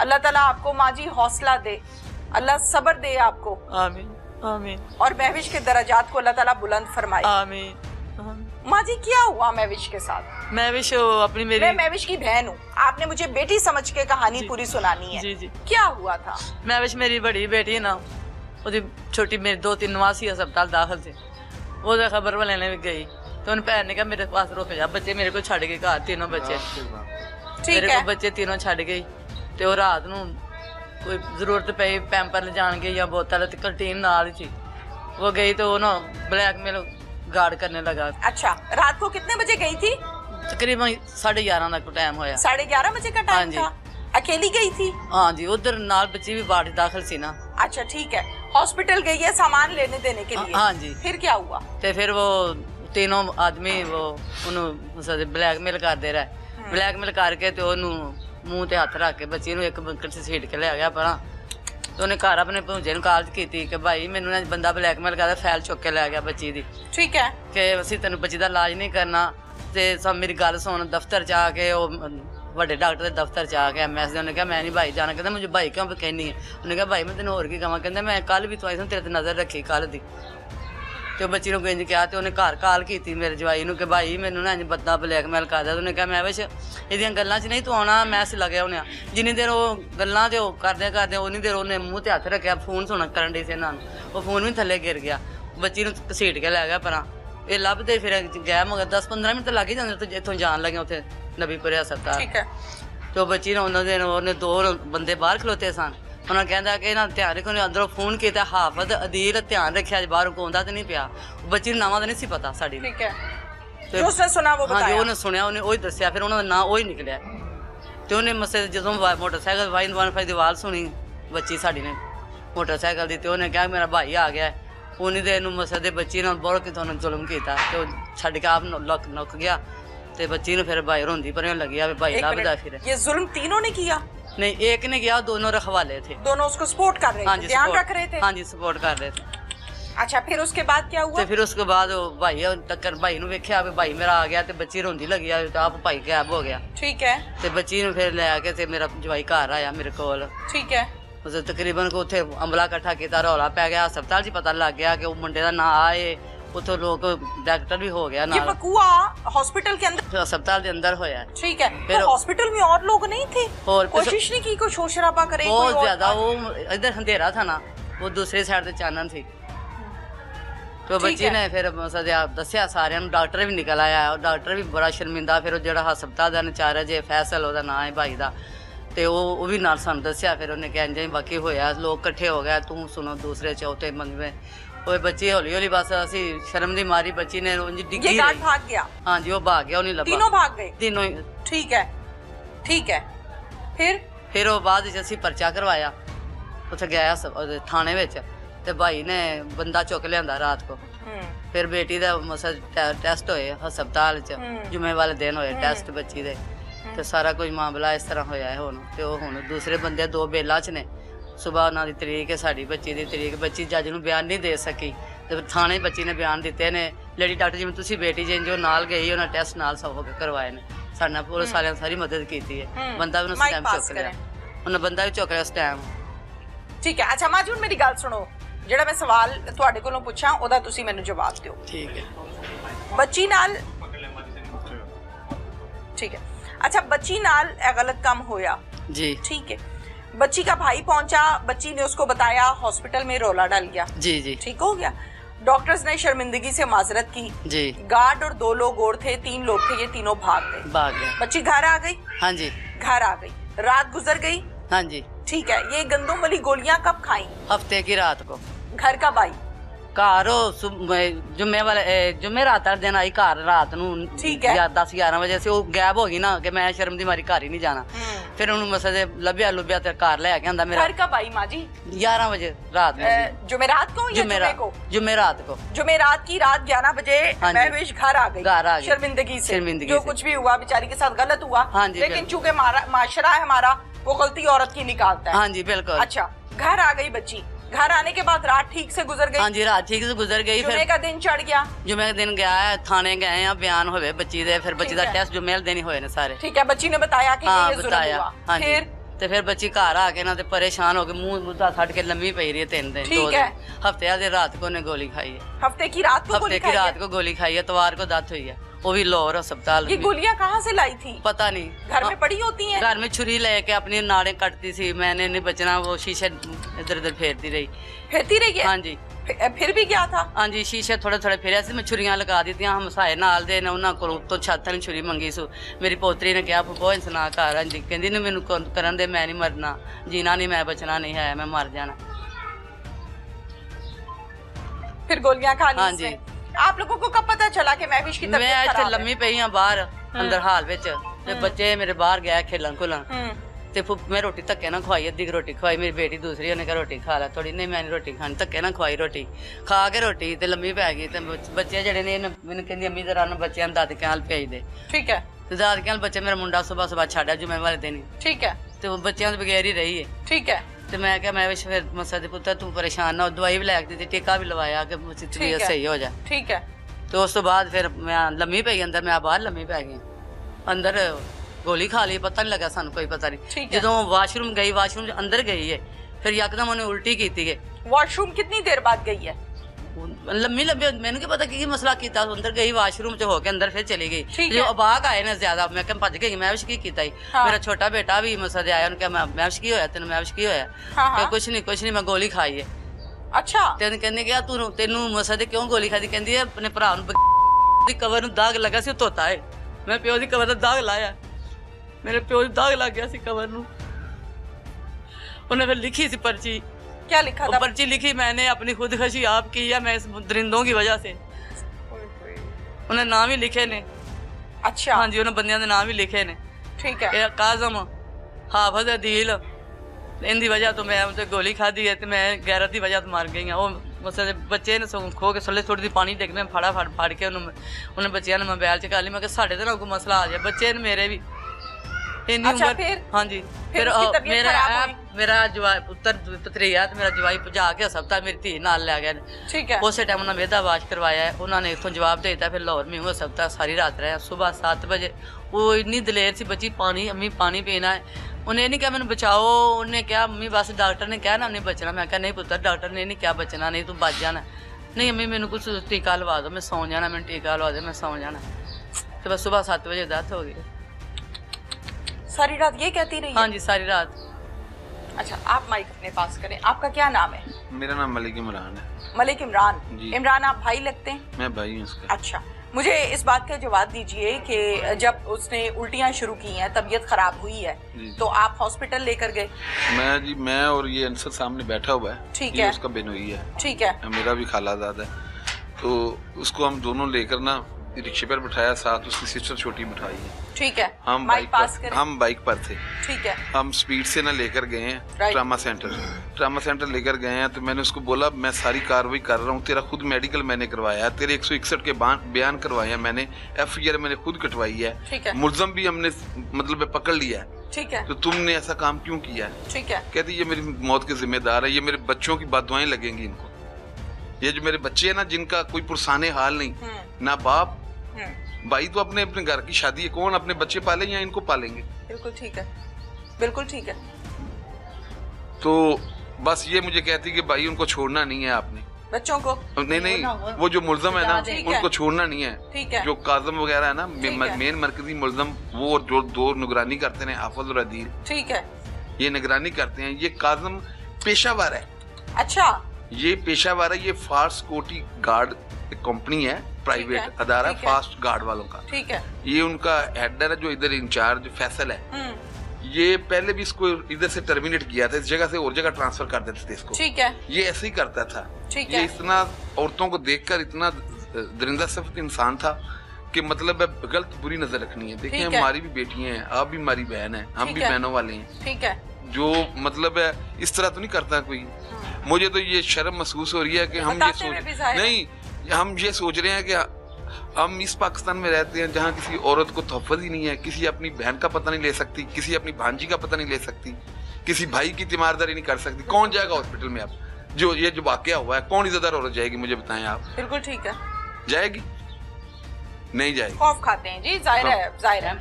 अल्लाह ताला आपको माँ जी हौसला दे, अल्लाह सब्र दे आपको। आमीन आमीन। और महविश के दर्जात को अल्लाह ताला बुलंद फरमाए। आमीन। माँ जी क्या हुआ महविश के साथ? महविश अपनी मेरी, मैं महविश की बहन हूँ, आपने मुझे बेटी समझ के कहानी पूरी सुनानी है। जी जी। क्या हुआ था? महविश मेरी बड़ी बेटी है ना, ਉਹਦੀ छोटी मेरी 2-3 नवासी अस्पताल दाखिल थे। वो खबर वाले ने भी गई तो उन भैन ने कहा मेरे पास रुक जा, बच्चे मेरे को छड़ के घर, तीनों बच्चे मेरे को बच्चे तीनों छड़ गई। तो वो रात ਨੂੰ कोई जरूरत पई पैंपर ले जाएंगे या बोतल, कंटीन नाल ही थी। वो गई तो वो ना ब्लैकमेल गार्ड करने लगा। अच्छा, रात को कितने बजे गई थी? तकरीबन 11:30 का टाइम होया। 11:30 बजे का टाइम था? अकेली गई थी? हाँ जी, उधर नाल बच्ची भी वार्ड दाखिल सी ना। अच्छा ठीक है, हॉस्पिटल गई है सामान लेने देने के लिए। हाँ जी। फिर क्या हुआ? तो फिर वो तीनों आदमी वो उन्होंने ब्लैकमेल करते रहे। ब्लैकमेल करके तो उन्होंने मूँह ते हथ रख के बच्ची एक बंकर से सीट के ले गया परा। तो उन्हें घर अपने भूंजे कॉल की कि भाई मैनू ना बंदा ब्लैकमेल करता, फैल चुक के ले गया बच्ची दी। ठीक है कि असीं तेन बच्ची का इलाज नहीं करना। तो सब मेरी गल सुन, दफ्तर च आके बड़े डॉक्टर के दफ्तर च आके MS ने उन्हें कहा मैं नहीं भाई जाना। कहता मुझे भाई क्यों कहनी है? उन्हें कहा भाई मैं तेन होर की कहा। कहता मैं कल भी तो आई तेरे ते नज़र रखी कल दी। तो बच्ची ने इंज कहा तो उन्हें घर कॉल की मेरे जवाई नूं कि भाई मैनू ना इंज बंदा ब्लैकमेल करदा। उन्हें कहा मैं बस इहदियां गल्लां च नहीं तू आना, मैं लग्या होने। जिन्नी देर वो गल्लां ते करदे करदे उन्नी देर उन्हें मूँह ते हथ रखिया, फोन सुन करन डी सी इन्हां नूं। वो फोन भी थल्ले गिर गया, बच्ची नूं घसीट के लै गया परां। ये लभदे फिर गया, मगर 10-15 मिनट तो लग ही जांदे इत्थों जान लगे उत्थे नबीपुरे हस्पताल। ठीक है। तो बच्ची ने उन्हें 2 बंदे बाहर खलोते सन। उन्हें कहता कि इन्हें ध्यान रखो, अंदरों फोन किया हाफत अदील ध्यान रखिया बाहर को आंदा तो नहीं पिया। बच्ची ने नावां तो नहीं सी पता साड़ी। ठीक है, जो उसने सुना वो बताया। हाँ जी, उन्हें सुनिया, उन्हें वही दस्सिया, फिर उन्होंने ना वही निकलिया। तो उन्हें मसे जो मोटरसाइकिल 115 की आवाज़ सुनी बच्ची साड़ी ने मोटरसाइकिल की, तो उन्हें कहा मेरा भाई आ गया। उन्हीं देर मसे दे बच्ची ने बहुत कितों जुल्म किया, तो छड़ के आप लुक गया। तो बच्ची ने फिर भाई रोंदी पर लगी भाई लभदा। फिर ये जुल्म तीनों ने किया? नहीं, एक ने किया, दोनों रखवाले थे। दोनों उसको सपोर्ट कर रहे थे, ध्यान रख रहे थे? हाँ जी, सपोर्ट कर रहे थे। अच्छा, फिर उसके बाद क्या हुआ? तो फिर उसके बाद भाई टक्कर भाई ने वेख्या भाई मेरा आ गया, तो बच्ची रोंदी लगी तो आप भाई गायब हो गया। ठीक है। तो बच्ची ने फिर ले आके ते मेरा जवाई घर आया मेरे कोल। ठीक है। उस तकरीबन को उत्थे अमला इकट्ठा किया, रौला पै गया, हस्पताल च पता लग गया कि वो मुंडे का ना आए। उतो लोग डॉक्टर भी हो गया ना। ये वकूआ हॉस्पिटल के अंदर, अस्पताल के अंदर होया। ठीक है। तो हॉस्पिटल में और लोग नहीं थे? और कोशिश नहीं की कोई शोर शराबा करे? बहुत ज्यादा, वो इधर अंधेरा था ना, वो दूसरी साइड से चानन थी। तो बच्ची ने फिर दसिया सारे, डॉक्टर भी निकल आया और डॉक्टर भी बड़ा शर्मिंदा। फिर जो हस्पताल का इंचार्ज है जे फैसल ओहदा नाम है भाई का, तो वो भी नाल सानू दसिया। फिर उन्हें कहा इंज बाकी होया, लोग इकट्ठे हो गए, तू सुनो दूसरे चौथे मंगवे। वो बच्ची हौली हौली बस असी शर्म दी मारी बच्ची ने डिग्गी। ये गार्ड भाग गया? हाँ जी, वो भाग गया, उन्हें लभा। तीनों भाग गए? तीनों। ठीक है, ठीक है। फिर वो बाद असी पर्चा करवाया, उत्थे गया थाने विच, ते भाई ने बंदा चुक लिया रात को। फिर बेटी का टेस्ट होए हस्पताल च, जुमे वाले दिन होए टेस्ट बच्ची दे। तो सारा कुछ मामला इस तरह होया है हुण। ते हुण दूसरे बंदे 2 बेलां च ने। सुबह उन्होंने तरीक है, साड़ी बच्ची की तरीक। बच्ची जज नूं बयान नहीं दे सकी, तो थाने बच्ची ने बयान दिते ने। लेडी डॉक्टर जिवें तुसीं बेटी जिन जो नाल गई, उन्हें टेस्ट नाल सब होके करवाए ने। साडे पुलिस वालियां सारी मदद की है। बंदा भी उस टाइम चुक लिया, उन्हें बंदा भी चुक लिया उस टाइम। ठीक है। अच्छा माँ जी, मेरी गल सुनो, ਜਿਹੜਾ मैं सवाल तुहाडे कोलों पुछां ओहदा तुसीं मैनूं जवाब दिओ। ठीक है। बच्ची नाल, ठीक है। अच्छा, बच्ची नाल गलत काम होया जी, ठीक है। बच्ची का भाई पहुंचा, बच्ची ने उसको बताया, हॉस्पिटल में रोला डल गया। जी जी, ठीक हो गया। डॉक्टर्स ने शर्मिंदगी से माजरत की जी। गार्ड और 2 लोग और थे, 3 लोग थे, ये तीनों भाग गए। बच्ची घर आ गई? हाँ जी, घर आ गई। रात गुजर गई? हाँ जी। ठीक है। ये गंदम वाली गोलियां कब खाई? हफ्ते की रात को। घर कब आई? घर जुम्मे वाले जुम्मे रात वाले दिन आई घर रात नूं। ठीक है। 10-11 बजे से वो गायब हो गई ना, कि मैं शर्म दी मारी घर ही नहीं जाना। फिर उन्होंने मसले लभ्या लुभ्या ते घर ले आके आंदा मेरा। घर कब आई माँ जी? 11 बजे रात में। जुमेरात को या जुम्मे को? जुमेरात को। जुमेरात की रात 11 बजे महविश घर आ गई शर्मिंदगी से। जो कुछ भी हुआ बेचारी के साथ गलत हुआ, लेकिन चूंकि माशरा है हमारा, वो गलती औरत की निकालता है। हाँ जी, बिल्कुल। अच्छा, घर आ गई बच्ची, घर आने के बाद रात ठीक से गुजर गई? हाँ जी, रात ठीक से गुजर गई। जुमे का दिन चढ़ गया? जुमे का दिन गया है, थाने गए हैं, बयान होवे बच्ची दे। फिर बच्ची का टेस्ट जुमे दिन ही होए ने सारे। ठीक है। बच्ची ने बताया कि ये जुल्म हुआ। ਤੇ ਫਿਰ ਬੱਚੀ ਘਰ ਆ ਕੇ ਨਾ ਤੇ ਪਰੇਸ਼ਾਨ ਹੋ ਕੇ ਮੂੰਹ ਮੁੱਦਾ ਛੱਡ ਕੇ ਲੰਮੀ ਪਈ ਰਹੀ 3 दिन। ठीक है। हफ्ते आधे रात को ने गोली खाई है। हफ्ते की रात को गोली हफ्ते की रात को गोली खाई है, इतवार को डेथ हुई है, वो भी लाहौर अस्पताल। ये गोलियां कहाँ से लाई थी? पता नहीं, घर में पड़ी होती हैं। घर में छुरी लेके अपनी नाड़े कटती थी, मैंने नहीं बचना, वो शीशे इधर उधर फेरती रही है। हाँ जी। फिर भी क्या था? हाँ जी, शीशे थोड़े थोड़े फेरिया सी, मैं छुरियां लगा दी थी। हमसाए नाल दे ने उन्हां कोलों तो छत ने छुरी मंगी सू। मेरी पोतरी ने कहा फुफो इंसना घर। हाँ जी, कहंदी ने मैनू करन दे, मैं नहीं मरना, जीना नहीं, मैं बचना नहीं है, मैं मर जाना। फिर गोलियां खा ली? हाँ जी। आप लोगों को कब पता चला कि महविश की तबीयत खराब है? मैं लम्मी पई हां बाहर अंदर हाल विच, ते बच्चे मेरे बाहर गए खेलन खुलन, ते मैं रोटी धक्के ना खवाई, अद्धी रोटी खवाई। मेरी बेटी दूसरी, उन्हें कहा रोटी खा ला थोड़ी, नहीं मैं नहीं रोटी खानी, धक्के ना खवाई रोटी खा के रोटी ते लम्मी पै गई। ते बच्चे जेहड़े ने मैनू कहंदी अम्मी जरा ना बच्चों दादके हाल भेज दे। ठीक है। ते दादके हाल बच्चे मेरा मुंडा सुबह सुबह छड्डा जुम्मे वाले दिन। ठीक है। ते वो बच्चों दे बगैर ही रही है। ठीक है। ते मैं क्या, मैं फिर मसा दे पुत्तर तू परेशान ना हो, दवाई भी लैके दी, टीका भी लवाया कि तबीयत सही हो जाए। ठीक है। तो उस तो बाद फिर मैं लम्मी पई अंदर, मैं बाहर लम्मी पै गई अंदर, गोली खा ली, पता नहीं लगा सानू, कोई पता नहीं। जो वाशरूम गई, वाशरूम अंदर गई है, फिर यकदम उन्हें उल्टी की थी। वाशरूम कितनी देर बाद गई है? लम्मी लंबी, मैंने क्या पता की मसला किया, अंदर गई वाशरूम च होके अंदर फिर चली गई। जो अबाक आए ना ज्यादा, मैं क्या भज गई, मैं की किया ही। मेरा छोटा बेटा भी मसले आया, उन्हें कहा मैं की होया तेन, मैं की होया, कुछ नहीं मैं गोली खाई है। अच्छा। तेन कहने गया तू तेनू मसले क्यों गोली खाई? कहती है अपने भरा कवर नूं दाग लगा सी, धोता है, मैं प्यो की कवर दा दाग लाया, मेरे प्यो दाग लग गया सी कवर नूं। उन्हें फिर लिखी सी पर्ची। क्या लिखा था? पर्ची लिखी मैंने अपनी खुदकशी आप की है, मैं इस दरिंदों की वजह से। उन्हें नाम ही लिखे ने। अच्छा। हाँ जी, उन्हें बंदियां दे नाम ही लिखे ने। ठीक है। काजम, हाफज, अदील, इनकी वजह तो मैं उनसे गोली खाधी है, तो मैं गैरत की वजह तो मर गई हाँ। वो मसले बच्चे ने खो के थले थोड़ी दी पानी डिग, मैं फड़ के उन्हें बच्चों ने मोबाइल च कर ली। मैं साढ़े तो ना कोई मसला आ जाए, बच्चे ने मेरे भी इन्नी उम्र। हाँ जी। फिर मेरा जवाई पुत्र पतरिया, मेरा जवाई भजा के अस्पताल मेरी धी नाल लै गए। ठीक है। उस टाइम उन्होंने वेदा वाश करवाया, उन्होंने इतों जवाब दे दिता। फिर लाहौर में अस्पताल सारी रात रहा। सुबह 7 बजे वो इन्नी दलेर सी बच्ची, पानी अम्मी पानी पीना है, उन्हें नहीं कहा मैंने बचाओ, उन्हें कहा अम्मी बस डॉक्टर ने कहा ना नहीं बचना। मैं कहा नहीं पुत्र, डॉक्टर ने नहीं क्या बचना, नहीं तू बच जाना। नहीं अम्मी मैंने कुछ टीका लवा दो, मैं सौ जाना, मैंने टीका लवा दो, मैं सौ जाना। तो बस सुबह 7 बजे डेथ हो गई। सारी रात ये कहती रही? हाँ जी, सारी रात। अच्छा, आप माइक अपने पास करें। आपका क्या नाम है? मेरा नाम मलिक इमरान है। मलिक इमरान। इमरान, आप भाई लगते हैं? मैं भाई हूँ उसका। अच्छा, मुझे इस बात का जवाब दीजिए कि जब उसने उल्टियाँ शुरू की हैं, तबीयत खराब हुई है, तो आप हॉस्पिटल लेकर गए? मैं और ये अंसर सामने बैठा हुआ है। ठीक है। उसका बेनोई है। ठीक है। मेरा भी खालाजाद है, तो उसको हम दोनों लेकर ना रिक्शे पर बिठाया, साथ उसकी सिस्टर छोटी बिठाई है। ठीक है। हम बाइक पर थे। ठीक है। हम स्पीड से ना लेकर गए हैं ट्रामा सेंटर लेकर गए हैं। तो मैंने उसको बोला मैं सारी कार्रवाई कर रहा हूँ, तेरा खुद मेडिकल मैंने करवाया है, तेरे 161 के बयान करवाए हैं मैंने, FIR मैंने खुद कटवाई है, मुल्जम भी हमने मतलब पकड़ लिया है। ठीक है। तो तुमने ऐसा काम क्यों किया है? ठीक है। कहती ये मेरी मौत के जिम्मेदार है, ये मेरे बच्चों की बददुआएं लगेंगी इनको। ये जो मेरे बच्चे हैं ना, जिनका कोई पुरसाने हाल नहीं, ना बाप, भाई तो अपने घर की शादी है, कौन अपने बच्चे पाले या इनको पालेंगे? बिल्कुल ठीक है, बिल्कुल ठीक है। तो बस ये मुझे कहती कि भाई उनको छोड़ना नहीं है आपने, बच्चों को। नहीं, वो जो मुल्जम है ना, उनको छोड़ना नहीं है। ठीक है। जो काजम वगैरह है ना, मेन मरकजी मुल्जम, वो और जो 2 निगरानी करते हैं, हाफिज और अदील, ठीक है, ये निगरानी करते हैं। ये काजम पेशावर है। अच्छा। ये पेशावर है, ये फास्ट सिक्योरिटी गार्ड कंपनी है, प्राइवेट अदारा, फास्ट गार्ड वालों का। ठीक है। ये उनका हेड है जो इधर इंचार्ज फैसल है। ये पहले भी इसको इधर से टर्मिनेट किया था, इस जगह से और जगह ट्रांसफर कर देते थे इसको। ठीक है। ये ऐसे ही करता था। ठीक है। ये इतना औरतों को देखकर इतना दरिंदा सिफत इंसान था कि मतलब गलत बुरी नजर रखनी है। देखिए हमारी भी बेटियां हैं, आप भी हमारी बहन है, हम भी बहनों वाले हैं। ठीक है। जो मतलब है इस तरह तो नहीं करता कोई। मुझे तो ये शर्म महसूस हो रही है कि हम ये सोच रहे हैं कि हम इस पाकिस्तान में रहते हैं जहाँ किसी औरत को तोहफत ही नहीं है, किसी अपनी बहन का पता नहीं ले सकती, किसी अपनी भांजी का पता नहीं ले सकती, किसी भाई की तीमारदारी नहीं कर सकती। कौन जाएगा हॉस्पिटल में? अब जो वाकया हुआ है, कौन इज्जतदार औरत जाएगी? मुझे बताएं आप। बिल्कुल ठीक है। जाएगी? नहीं जाएगी। खौफ खाते हैं जी, जाहिर है।